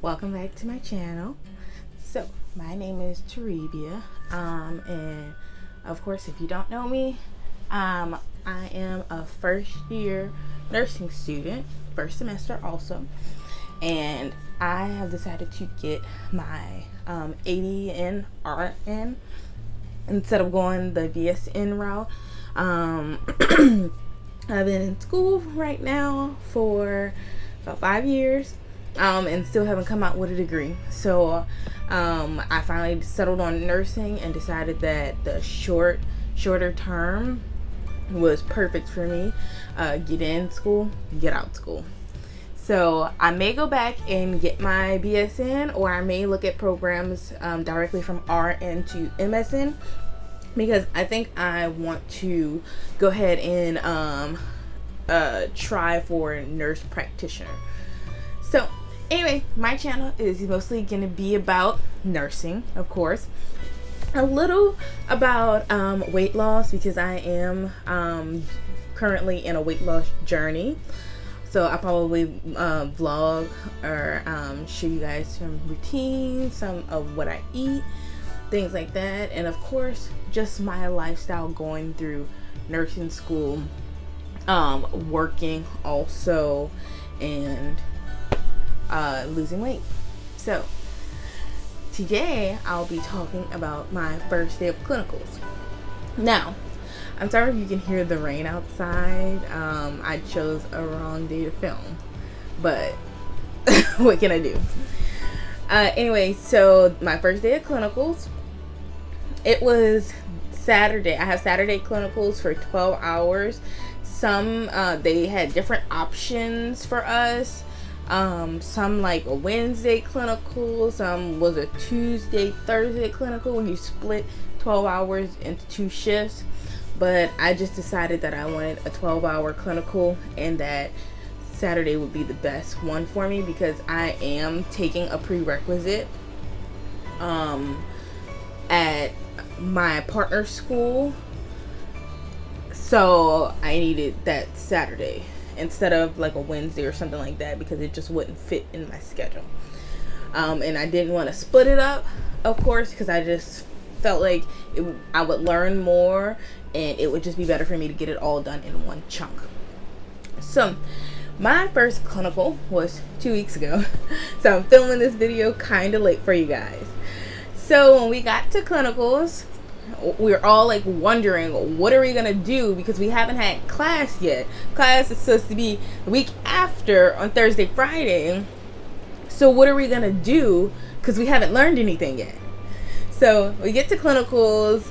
Welcome back to my channel. So my name is Teribia, and of course, if you don't know me, I am a first year nursing student, first semester also, and I have decided to get my AD RN instead of going the BSN route. I've been in school right now for about 5 years. And still haven't come out with a degree. So I finally settled on nursing and decided that the shorter term was perfect for me. Get in school, get out school. So I may go back and get my BSN, or I may look at programs directly from RN to MSN, because I think I want to go ahead and try for nurse practitioner. So anyway, my channel is mostly going to be about nursing, of course. A little about weight loss, because I am currently in a weight loss journey. So I'll probably vlog or show you guys some routines, some of what I eat, things like that. And of course, just my lifestyle going through nursing school, working also, and losing weight. So today I'll be talking about my first day of clinicals. Now, I'm sorry if you can hear the rain outside. I chose a wrong day to film, but what can I do? Anyway, so my first day of clinicals, it was Saturday. I have Saturday clinicals for 12 hours. Some they had different options for us. Some like a Wednesday clinical, some was a Tuesday, Thursday clinical, when you split 12 hours into 2 shifts. But I just decided that I wanted a 12-hour clinical, and that Saturday would be the best one for me, because I am taking a prerequisite at my partner's school. So I needed that Saturday instead of like a Wednesday or something like that, because it just wouldn't fit in my schedule. And I didn't want to split it up, of course, because I just felt like I would learn more, and it would just be better for me to get it all done in one chunk. So my first clinical was 2 weeks ago. So I'm filming this video kind of late for you guys. So when we got to clinicals, we were all like wondering, what are we gonna do, because we haven't had class yet. Class is supposed to be the week after, on Thursday, Friday. So what are we gonna do, because we haven't learned anything yet. So we get to clinicals.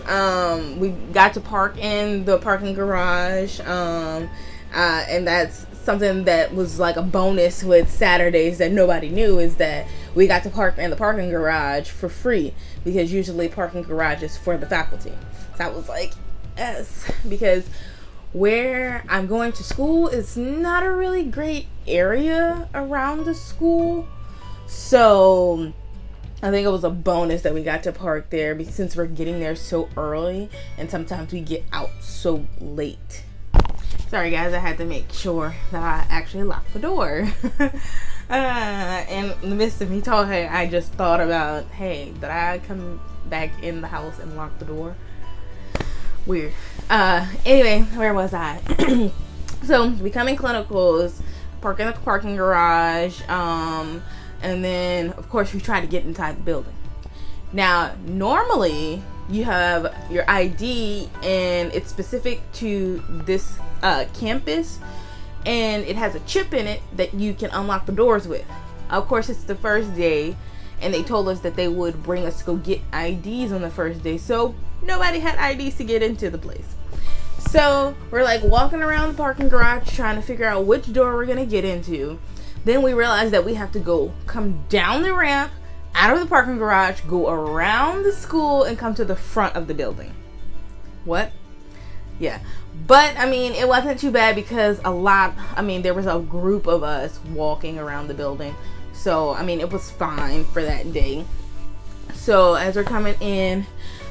We got to park in the parking garage, and that's something that was like a bonus with Saturdays that nobody knew, is that we got to park in the parking garage for free, because usually parking garage is for the faculty. So I was like, yes, because where I'm going to school is not a really great area around the school. So I think it was a bonus that we got to park there, because since we're getting there so early, and sometimes we get out so late. Sorry guys, I had to make sure that I actually locked the door. And in the midst of me talking, I just thought about, hey, did I come back in the house and lock the door? Weird. Anyway, where was I? So we come in clinicals, park in the parking garage, and then of course we try to get inside the building. Now normally you have your ID, and it's specific to this campus, and it has a chip in it that you can unlock the doors with. Of course, it's the first day, and they told us that they would bring us to go get IDs on the first day, so nobody had IDs to get into the place. So we're like walking around the parking garage trying to figure out which door we're gonna get into. Then we realized that we have to come down the ramp out of the parking garage, go around the school, and come to the front of the building. What? Yeah. But I mean, it wasn't too bad, because there was a group of us walking around the building. So I mean, it was fine for that day. So as we're coming in,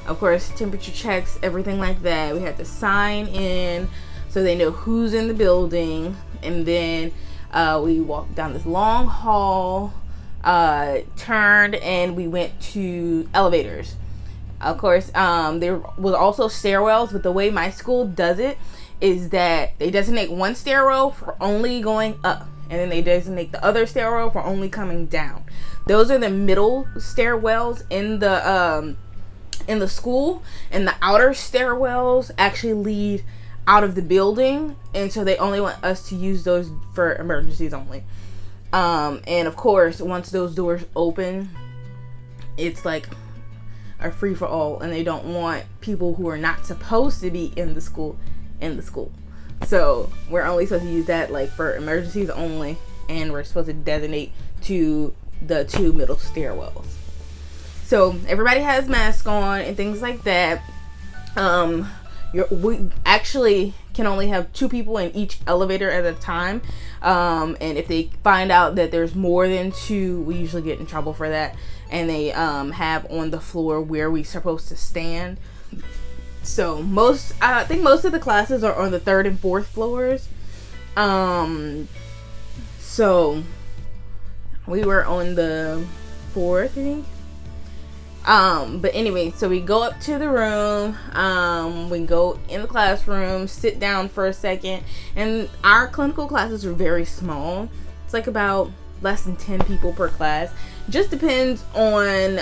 of course, temperature checks, everything like that. We had to sign in so they know who's in the building. And then we walked down this long hall turned and we went to elevators. Of course, there was also stairwells, but the way my school does it is that they designate one stairwell for only going up, and then they designate the other stairwell for only coming down. Those are the middle stairwells in the school, and the outer stairwells actually lead out of the building, and so they only want us to use those for emergencies only. And of course, once those doors open, it's like a free for all, and they don't want people who are not supposed to be in the school. So we're only supposed to use that like for emergencies only, and we're supposed to designate to the two middle stairwells. So everybody has masks on and things like that. We actually can only have 2 people in each elevator at a time. And if they find out that there's more than 2, we usually get in trouble for that. And they have on the floor where we're supposed to stand. So I think most of the classes are on the 3rd and 4th floors. So we were on the 4th, I think. But anyway, so we go up to the room, we go in the classroom, sit down for a second, and our clinical classes are very small. It's like about less than 10 people per class. Just depends on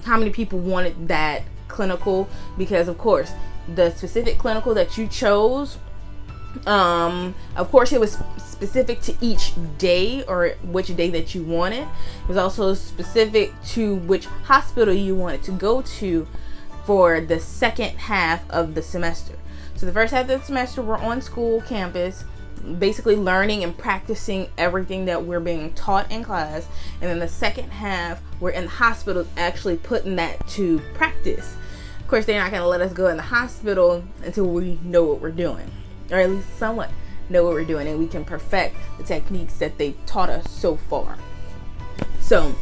how many people wanted that clinical, because of course the specific clinical that you chose, of course it was specific to each day, or which day that you wanted. It was also specific to which hospital you wanted to go to for the second half of the semester. So the first half of the semester we're on school campus, basically learning and practicing everything that we're being taught in class, and then the second half we're in the hospital actually putting that to practice. Of course, they're not going to let us go in the hospital until we know what we're doing, or at least somewhat know what we're doing, and we can perfect the techniques that they've taught us so far. So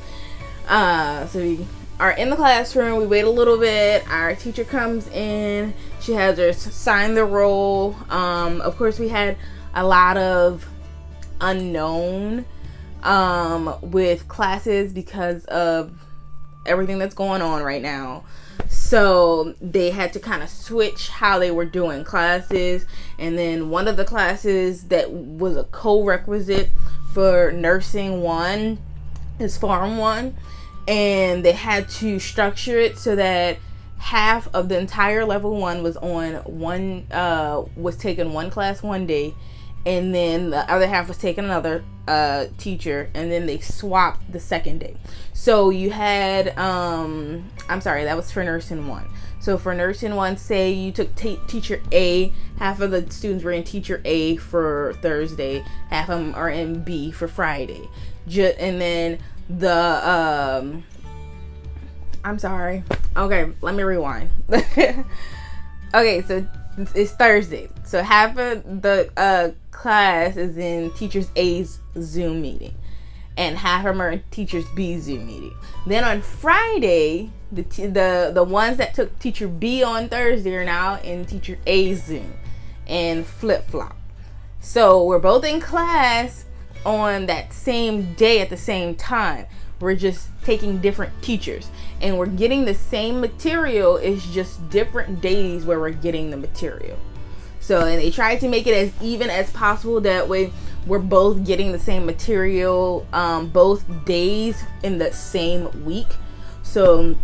we are in the classroom, we wait a little bit, our teacher comes in, she has her sign the roll. Of course, we had a lot of unknown with classes because of everything that's going on right now. So they had to kind of switch how they were doing classes. And then one of the classes that was a co-requisite for nursing 1 is Pharm 1. And they had to structure it so that half of the entire level 1 was was taking one class one day, and then the other half was taking another teacher, and then they swapped the second day. So you had that was for nursing 1. So for nursing 1, say you took teacher A, half of the students were in teacher A for Thursday, half of them are in B for Friday. And then the okay, let me rewind. Okay, so it's Thursday, so half of the class is in teachers A's Zoom meeting, and half of them are in teachers B's Zoom meeting. Then on Friday, the ones that took teacher B on Thursday are now in teacher A's Zoom, and flip-flop. So we're both in class on that same day at the same time. We're just taking different teachers, and we're getting the same material. It's just different days where we're getting the material. So, and they tried to make it as even as possible. That way we're both getting the same material both days in the same week. So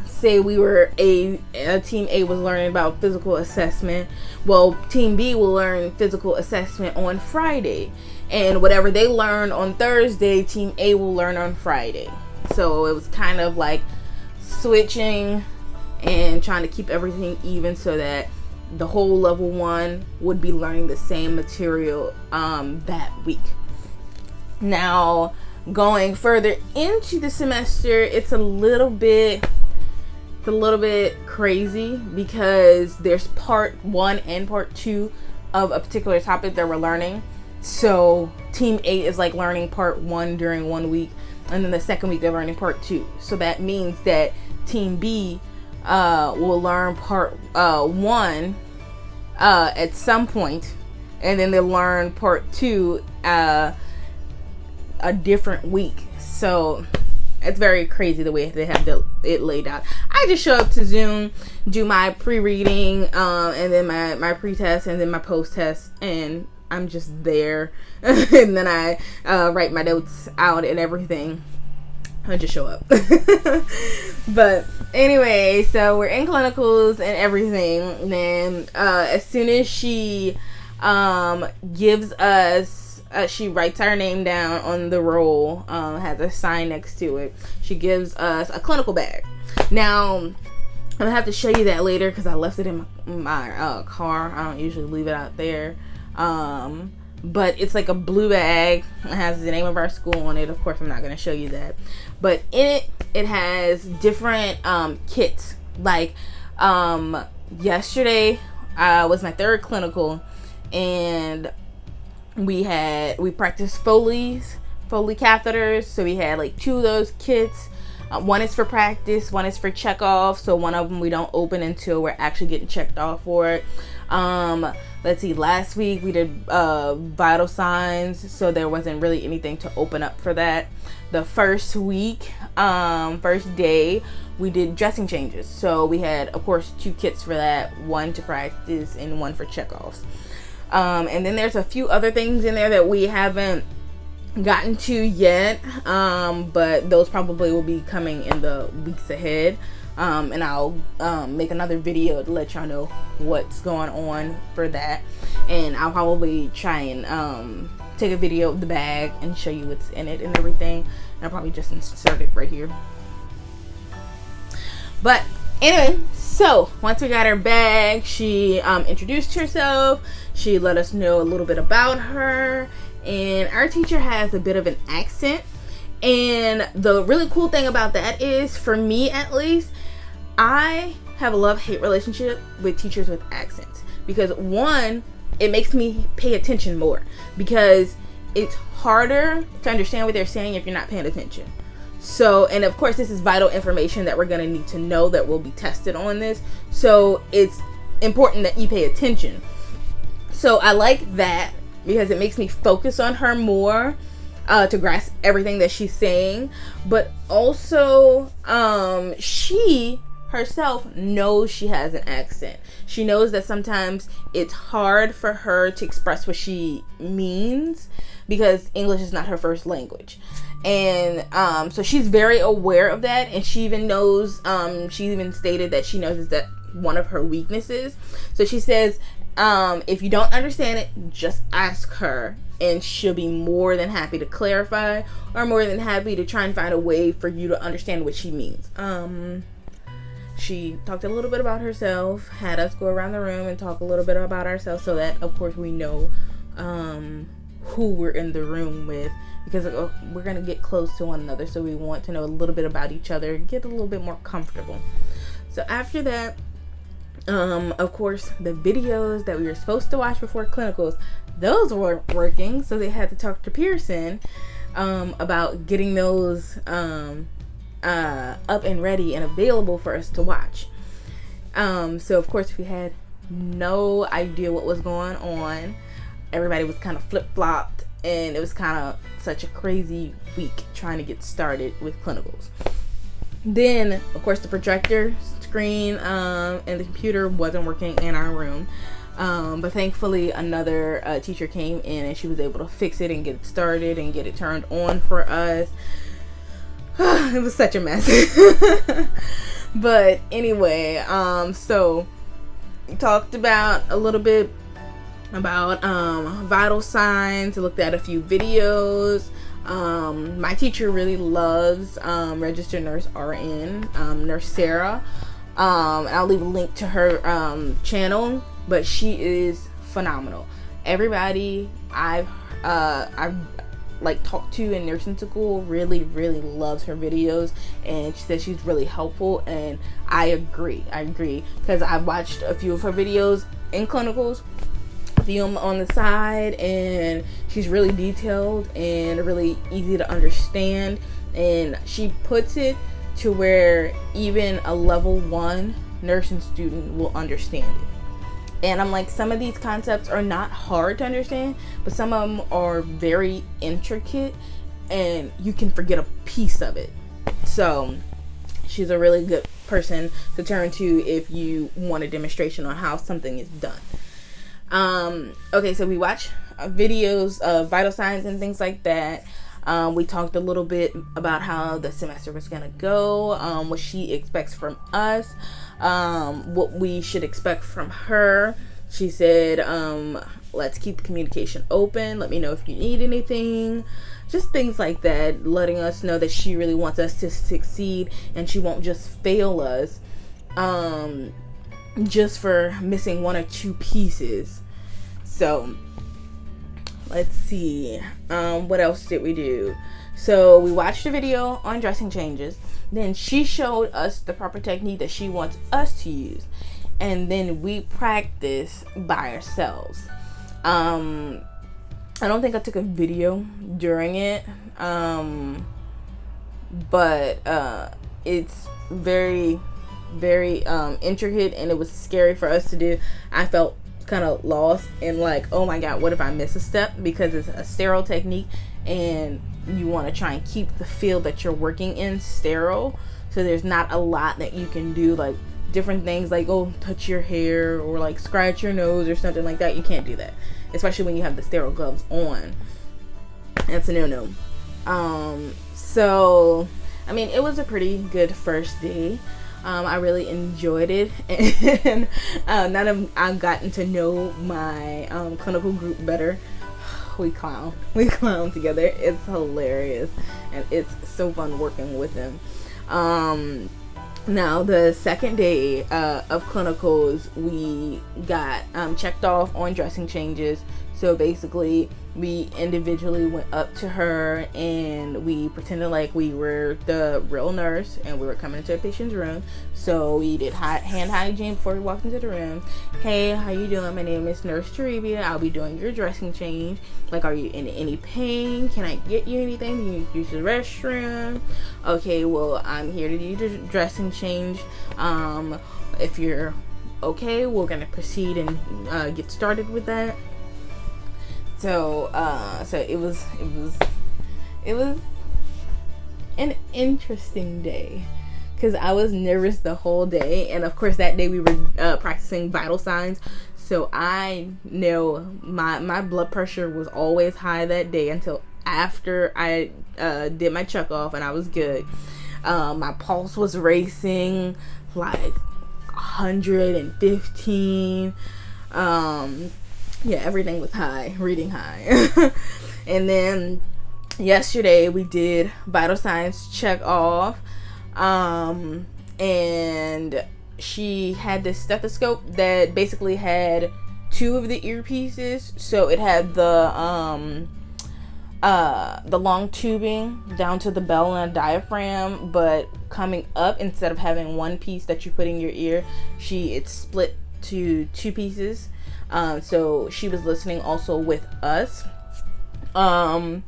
say we were team A was learning about physical assessment. Well, team B will learn physical assessment on Friday. And whatever they learn on Thursday, team A will learn on Friday. So it was kind of like switching and trying to keep everything even so that the whole level 1 would be learning the same material that week. Now, going further into the semester, it's a little bit crazy because there's part 1 and part 2 of a particular topic that we're learning. So team A is like learning part 1 during 1 week, and then the second week they're learning part 2. So that means that team B will learn part 1 at some point, and then they'll learn part 2 a different week. So it's very crazy the way they have it laid out. I just show up to Zoom, do my pre-reading, and then my pre-test, and then my post-test, and I'm just there. And then I write my notes out and everything. I just show up. But anyway, so we're in clinicals and everything. And then as soon as she gives us, she writes our name down on the roll, has a sign next to it. She gives us a clinical bag. Now, I'm gonna have to show you that later because I left it in my car. I don't usually leave it out there. But it's like a blue bag. It has the name of our school on it. Of course, I'm not gonna show you that. But in it has different kits. Like yesterday was my third clinical, and we practiced Foley catheters. So we had like 2 of those kits. One is for practice, one is for check off. So one of them we don't open until we're actually getting checked off for it. Let's see, last week we did vital signs, so there wasn't really anything to open up for that. The first week, first day, we did dressing changes. So we had, of course, 2 kits for that, one to practice and one for checkoffs. And then there's a few other things in there that we haven't gotten to yet, but those probably will be coming in the weeks ahead. And I'll make another video to let y'all know what's going on for that. And I'll probably try and take a video of the bag and show you what's in it and everything. And I'll probably just insert it right here. But anyway, so once we got her bag, she introduced herself. She let us know a little bit about her. And our teacher has a bit of an accent. And the really cool thing about that is, for me at least, I have a love-hate relationship with teachers with accents. Because one, it makes me pay attention more. Because it's harder to understand what they're saying if you're not paying attention. So, and of course, this is vital information that we're going to need to know that will be tested on this. So it's important that you pay attention. So I like that because it makes me focus on her more, to grasp everything that she's saying. But also, she herself knows she has an accent. She knows that sometimes it's hard for her to express what she means because English is not her first language. And so she's very aware of that, and she even knows, she even stated that she knows that one of her weaknesses. So she says, if you don't understand it, just ask her, and she'll be more than happy to clarify, or more than happy to try and find a way for you to understand what she means. She talked a little bit about herself, had us go around the room and talk a little bit about ourselves, so that, of course, we know who we're in the room with, because we're going to get close to one another, so we want to know a little bit about each other, get a little bit more comfortable. So after that, of course, the videos that we were supposed to watch before clinicals, those weren't working, so they had to talk to Pearson about getting those up and ready and available for us to watch. So of course we had no idea what was going on. Everybody was kind of flip-flopped, and it was kind of such a crazy week trying to get started with clinicals. Then, of course, the projector screen and the computer wasn't working in our room. But thankfully, another teacher came in, and she was able to fix it and get it started and get it turned on for us. It was such a mess. But anyway, so we talked about a little bit about vital signs. I looked at a few videos. My teacher really loves registered nurse RN, Nurse Sarah. I'll leave a link to her channel, but she is phenomenal. Everybody I've like talked to in nursing school really loves her videos, and she says she's really helpful, and I agree because I've watched a few of her videos in clinicals, a few on the side, and she's really detailed and really easy to understand, and she puts it to where even a level 1 nursing student will understand it. And I'm like, some of these concepts are not hard to understand, but some of them are very intricate, and you can forget a piece of it. So she's a really good person to turn to if you want a demonstration on how something is done. Okay, so we watch videos of vital signs and things like that. We talked a little bit about how the semester was gonna go, what she expects from us, what we should expect from her. She said, let's keep the communication open. Let me know if you need anything. Just things like that, letting us know that she really wants us to succeed and she won't just fail us just for missing one or two pieces. So let's see, what else did we do? So we watched a video on dressing changes. Then she showed us the proper technique that she wants us to use, and then we practice by ourselves. I don't think I took a video during it, but it's very, very intricate, and it was scary for us to do. I felt kind of lost and like, oh my god, what if I miss a step? Because it's a sterile technique and you want to try and keep the field that you're working in sterile, so there's not a lot that you can do, like different things like, oh, touch your hair or like scratch your nose or something like that. You can't do that, especially when you have the sterile gloves on. That's a no-no. So I mean, it was a pretty good first day. I really enjoyed it, and now that I've gotten to know my clinical group better, we clown together. It's hilarious, and it's so fun working with them. Now the second day of clinicals, we got checked off on dressing changes. So basically, we individually went up to her and we pretended like we were the real nurse and we were coming into a patient's room. So we did hand hygiene before we walked into the room. Hey, how you doing? My name is Nurse Spice.Readzz. I'll be doing your dressing change. Like, are you in any pain? Can I get you anything? Do you need to use the restroom? Okay, well, I'm here to do the dressing change. If you're okay, we're gonna proceed and get started with that. So it was an interesting day because I was nervous the whole day, and of course that day we were practicing vital signs. So I know my blood pressure was always high that day until after I did my check off, and I was good. My pulse was racing like 115. Yeah, everything was high, reading high. And then yesterday we did vital signs check off. And she had this stethoscope that basically had two of the earpieces. So it had the long tubing down to the bell and a diaphragm, but coming up, instead of having one piece that you put in your ear, it's split to two pieces. So she was listening also with us. And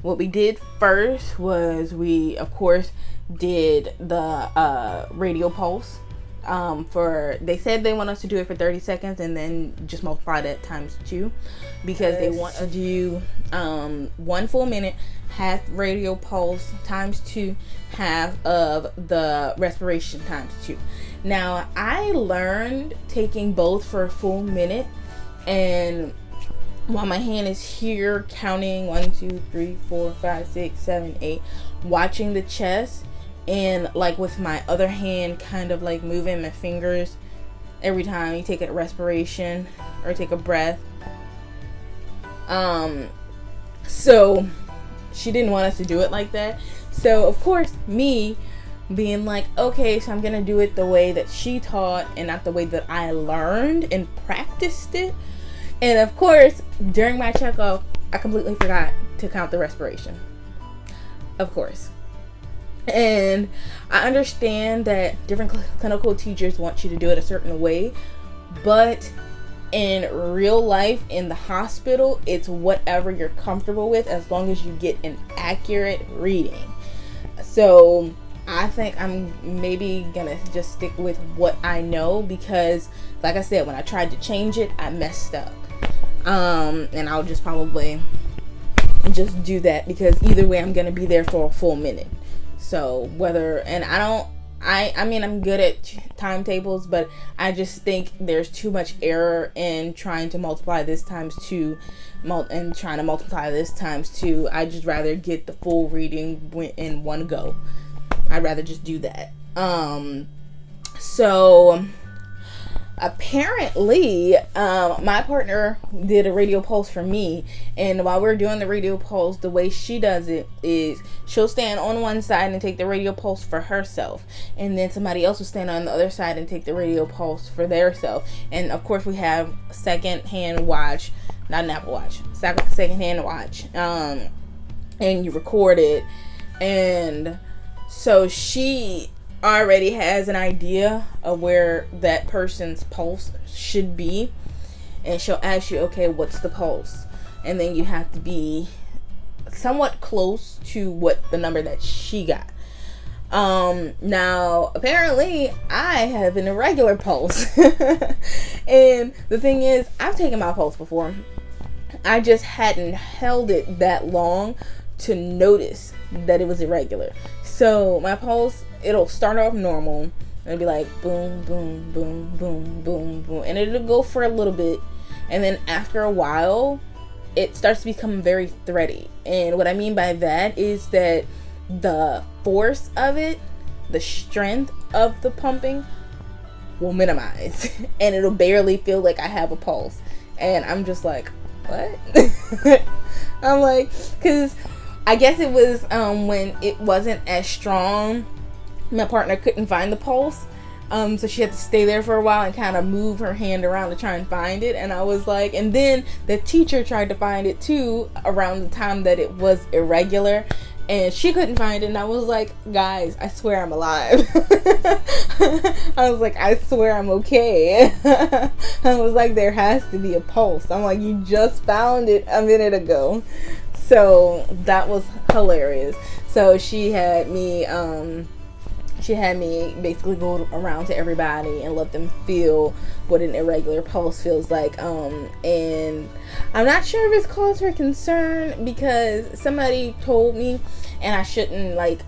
what we did first was we, of course, did the radio pulse. They said they want us to do it for 30 seconds and then just multiply that times 2, because they want to do 1 full minute, half radio pulse times 2, half of the respiration times 2. Now, I learned taking both for a full minute, and while my hand is here counting 1, 2, 3, 4, 5, 6, 7, 8, watching the chest, and like with my other hand kind of like moving my fingers every time you take a respiration or take a breath. So she didn't want us to do it like that. So of course, me being like, okay, so I'm gonna do it the way that she taught and not the way that I learned and practiced it. And of course, during my checkup, I completely forgot to count the respiration. Of course. And I understand that different clinical teachers want you to do it a certain way, but in real life, in the hospital, it's whatever you're comfortable with as long as you get an accurate reading. So I think I'm maybe gonna just stick with what I know, because like I said, when I tried to change it, I messed up. And I'll just probably just do that, because either way I'm gonna be there for a full minute. So whether, and I mean, I'm good at timetables, but I just think there's too much error in trying to multiply this times 2 and trying to multiply this times 2. I'd just rather get the full reading in one go. I'd rather just do that. So apparently, my partner did a radial pulse for me, and while we're doing the radial pulse, the way she does it is she'll stand on one side and take the radial pulse for herself, and then somebody else will stand on the other side and take the radial pulse for their self. And of course we have second-hand watch, not an Apple Watch, second-hand watch, and you record it. And so she already has an idea of where that person's pulse should be, and she'll ask you, okay, what's the pulse? And then you have to be somewhat close to what the number that she got. Now apparently I have an irregular pulse. And the thing is, I've taken my pulse before, I just hadn't held it that long to notice that it was irregular. So my pulse, it'll start off normal, and it'll be like boom, boom, boom, boom, boom, boom, and it'll go for a little bit, and then after a while it starts to become very thready. And what I mean by that is that the force of it, the strength of the pumping will minimize and it'll barely feel like I have a pulse. And I'm just like, what? I'm like, because I guess it was when it wasn't as strong, my partner couldn't find the pulse, so she had to stay there for a while and kind of move her hand around to try and find it. And I was like, and then the teacher tried to find it too around the time that it was irregular, and she couldn't find it. And I was like, guys, I swear I'm alive. I was like, I swear I'm okay. I was like, there has to be a pulse. I'm like, you just found it a minute ago. So that was hilarious. So she had me basically go around to everybody and let them feel what an irregular pulse feels like. And I'm not sure if it's cause for concern, because somebody told me, and I shouldn't, like,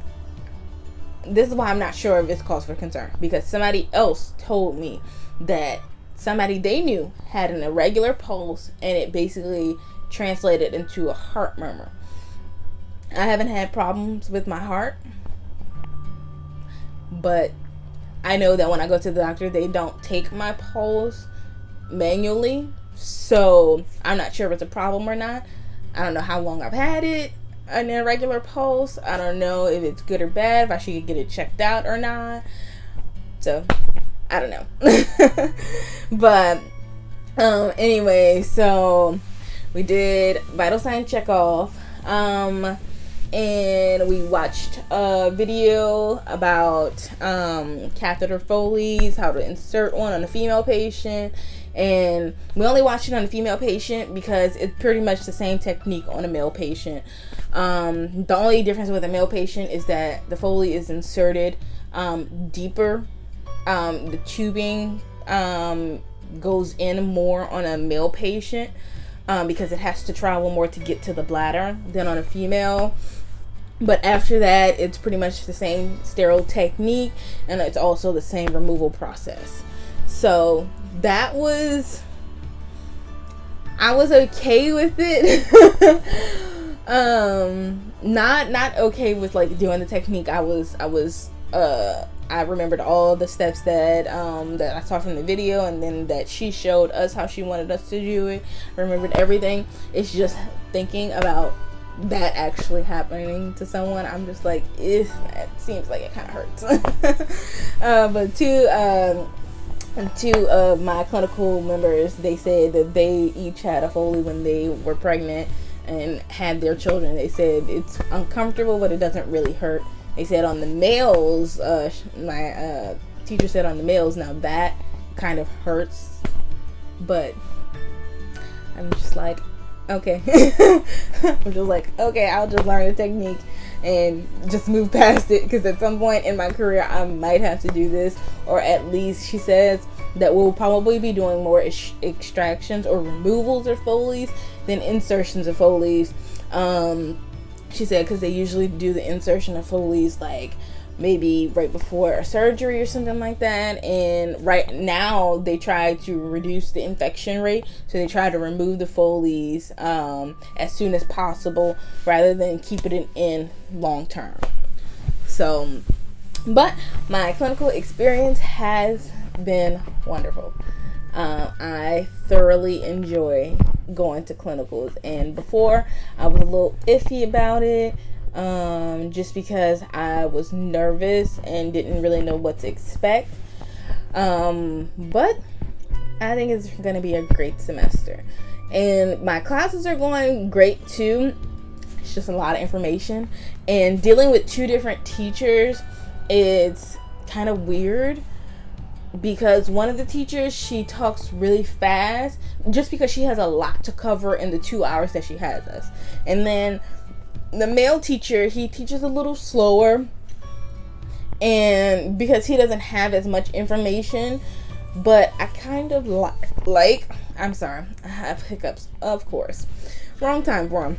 this is why I'm not sure if it's cause for concern, because somebody else told me that somebody they knew had an irregular pulse, and it basically translated into a heart murmur. I haven't had problems with my heart, but I know that when I go to the doctor, they don't take my pulse manually, so I'm not sure if it's a problem or not. I don't know how long I've had it, an irregular pulse. I don't know if it's good or bad, if I should get it checked out or not. So I don't know. But anyway, so we did vital sign check off, and we watched a video about catheter Foley's, how to insert one on a female patient. And we only watched it on a female patient because it's pretty much the same technique on a male patient. The only difference with a male patient is that the Foley is inserted deeper. The tubing goes in more on a male patient because it has to travel more to get to the bladder than on a female. But after that, it's pretty much the same sterile technique, and it's also the same removal process. So that was, I was okay with it. Not okay with like doing the technique. I remembered all the steps that that I saw from the video, and then that she showed us how she wanted us to do it. I remembered everything. It's just thinking about that actually happening to someone, I'm just like, it seems like it kind of hurts. But two of my clinical members, they said that they each had a Foley when they were pregnant and had their children. They said it's uncomfortable, but it doesn't really hurt. They said on the males, my teacher said on the males, now that kind of hurts, but I'm just like, okay. I'm just like, okay, I'll just learn the technique and just move past it, because at some point in my career I might have to do this, or at least she says that we'll probably be doing more extractions or removals of Foleys than insertions of Foleys. She said because they usually do the insertion of Foleys like maybe right before a surgery or something like that, and right now they try to reduce the infection rate, so they try to remove the Foleys as soon as possible rather than keeping it in long term. So, but my clinical experience has been wonderful. I thoroughly enjoy going to clinicals, and before I was a little iffy about it, just because I was nervous and didn't really know what to expect. But I think it's going to be a great semester, and my classes are going great too. It's just a lot of information, and dealing with two different teachers, it's kind of weird because one of the teachers, she talks really fast just because she has a lot to cover in the 2 hours that she has us. And then the male teacher, he teaches a little slower, and because he doesn't have as much information, but I kind of like I'm sorry, I have hiccups, of course, wrong time for him.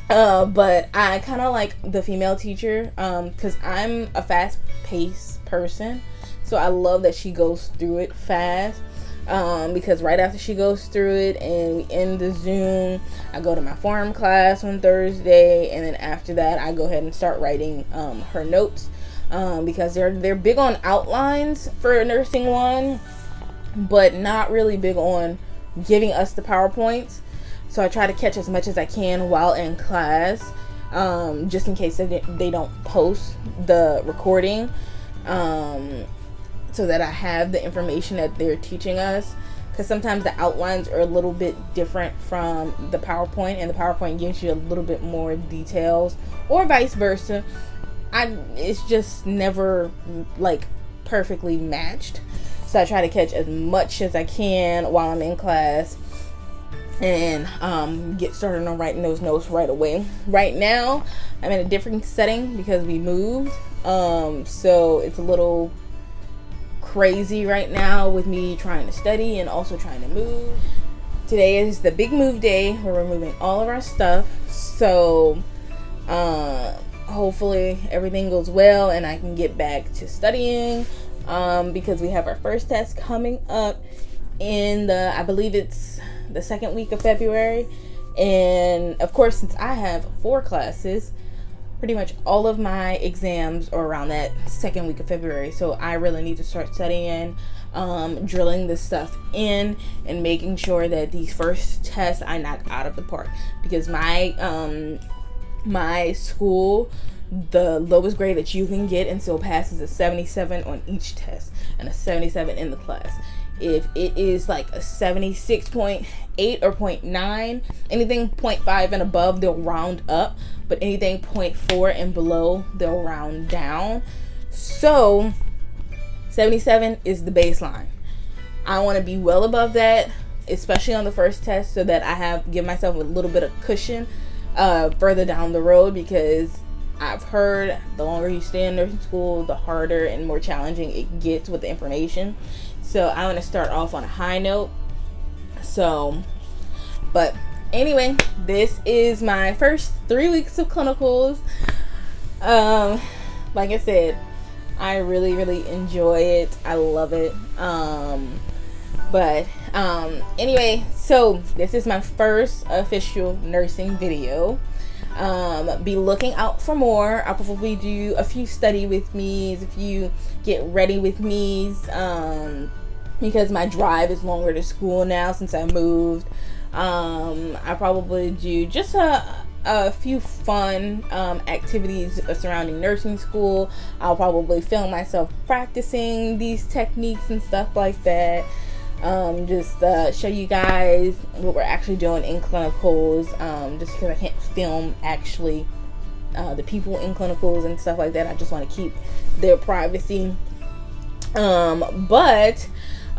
But I kind of like the female teacher because I'm a fast-paced person, so I love that she goes through it fast. Because right after she goes through it and we end the Zoom, I go to my farm class on Thursday, and then after that I go ahead and start writing her notes, because they're big on outlines for nursing 1, but not really big on giving us the PowerPoints. So I try to catch as much as I can while in class, just in case they don't post the recording, so that I have the information that they're teaching us, because sometimes the outlines are a little bit different from the PowerPoint, and the PowerPoint gives you a little bit more details, or vice versa. It's just never like perfectly matched, so I try to catch as much as I can while I'm in class and get started on writing those notes right away. Right now I'm in a different setting because we moved, so it's a little crazy right now with me trying to study and also trying to move. Today is the big move day where we're moving all of our stuff, so hopefully everything goes well and I can get back to studying, because we have our first test coming up in I believe it's the second week of February. And of course, since I have 4 classes, pretty much all of my exams are around that second week of February. So I really need to start studying, drilling this stuff in, and making sure that these first tests I knock out of the park. Because my school, the lowest grade that you can get and still pass is a 77 on each test and a 77 in the class. If it is like a 76.8 or 0.9, anything 0.5 and above, they'll round up, but anything 0.4 and below, they'll round down. So 77 is the baseline. I want to be well above that, especially on the first test, so that give myself a little bit of cushion further down the road, because I've heard the longer you stay in nursing school, the harder and more challenging it gets with the information. So I want to start off on a high note. So, but anyway, this is my first 3 weeks of clinicals. Like I said, I really, really enjoy it. I love it. Anyway, so this is my first official nursing video. Be looking out for more. I'll probably do a few study with me's, a few get ready with me's, because my drive is longer to school now since I moved. I probably do just a few fun activities surrounding nursing school. I'll probably film myself practicing these techniques and stuff like that. Just show you guys what we're actually doing in clinicals, just because I can't film actually the people in clinicals and stuff like that. I just want to keep their privacy.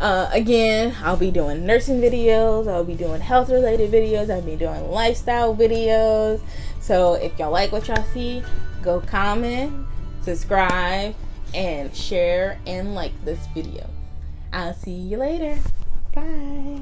Again, I'll be doing nursing videos, I'll be doing health related videos, I'll be doing lifestyle videos. So if y'all like what y'all see, go comment, subscribe, and share and like this video. I'll see you later. Bye.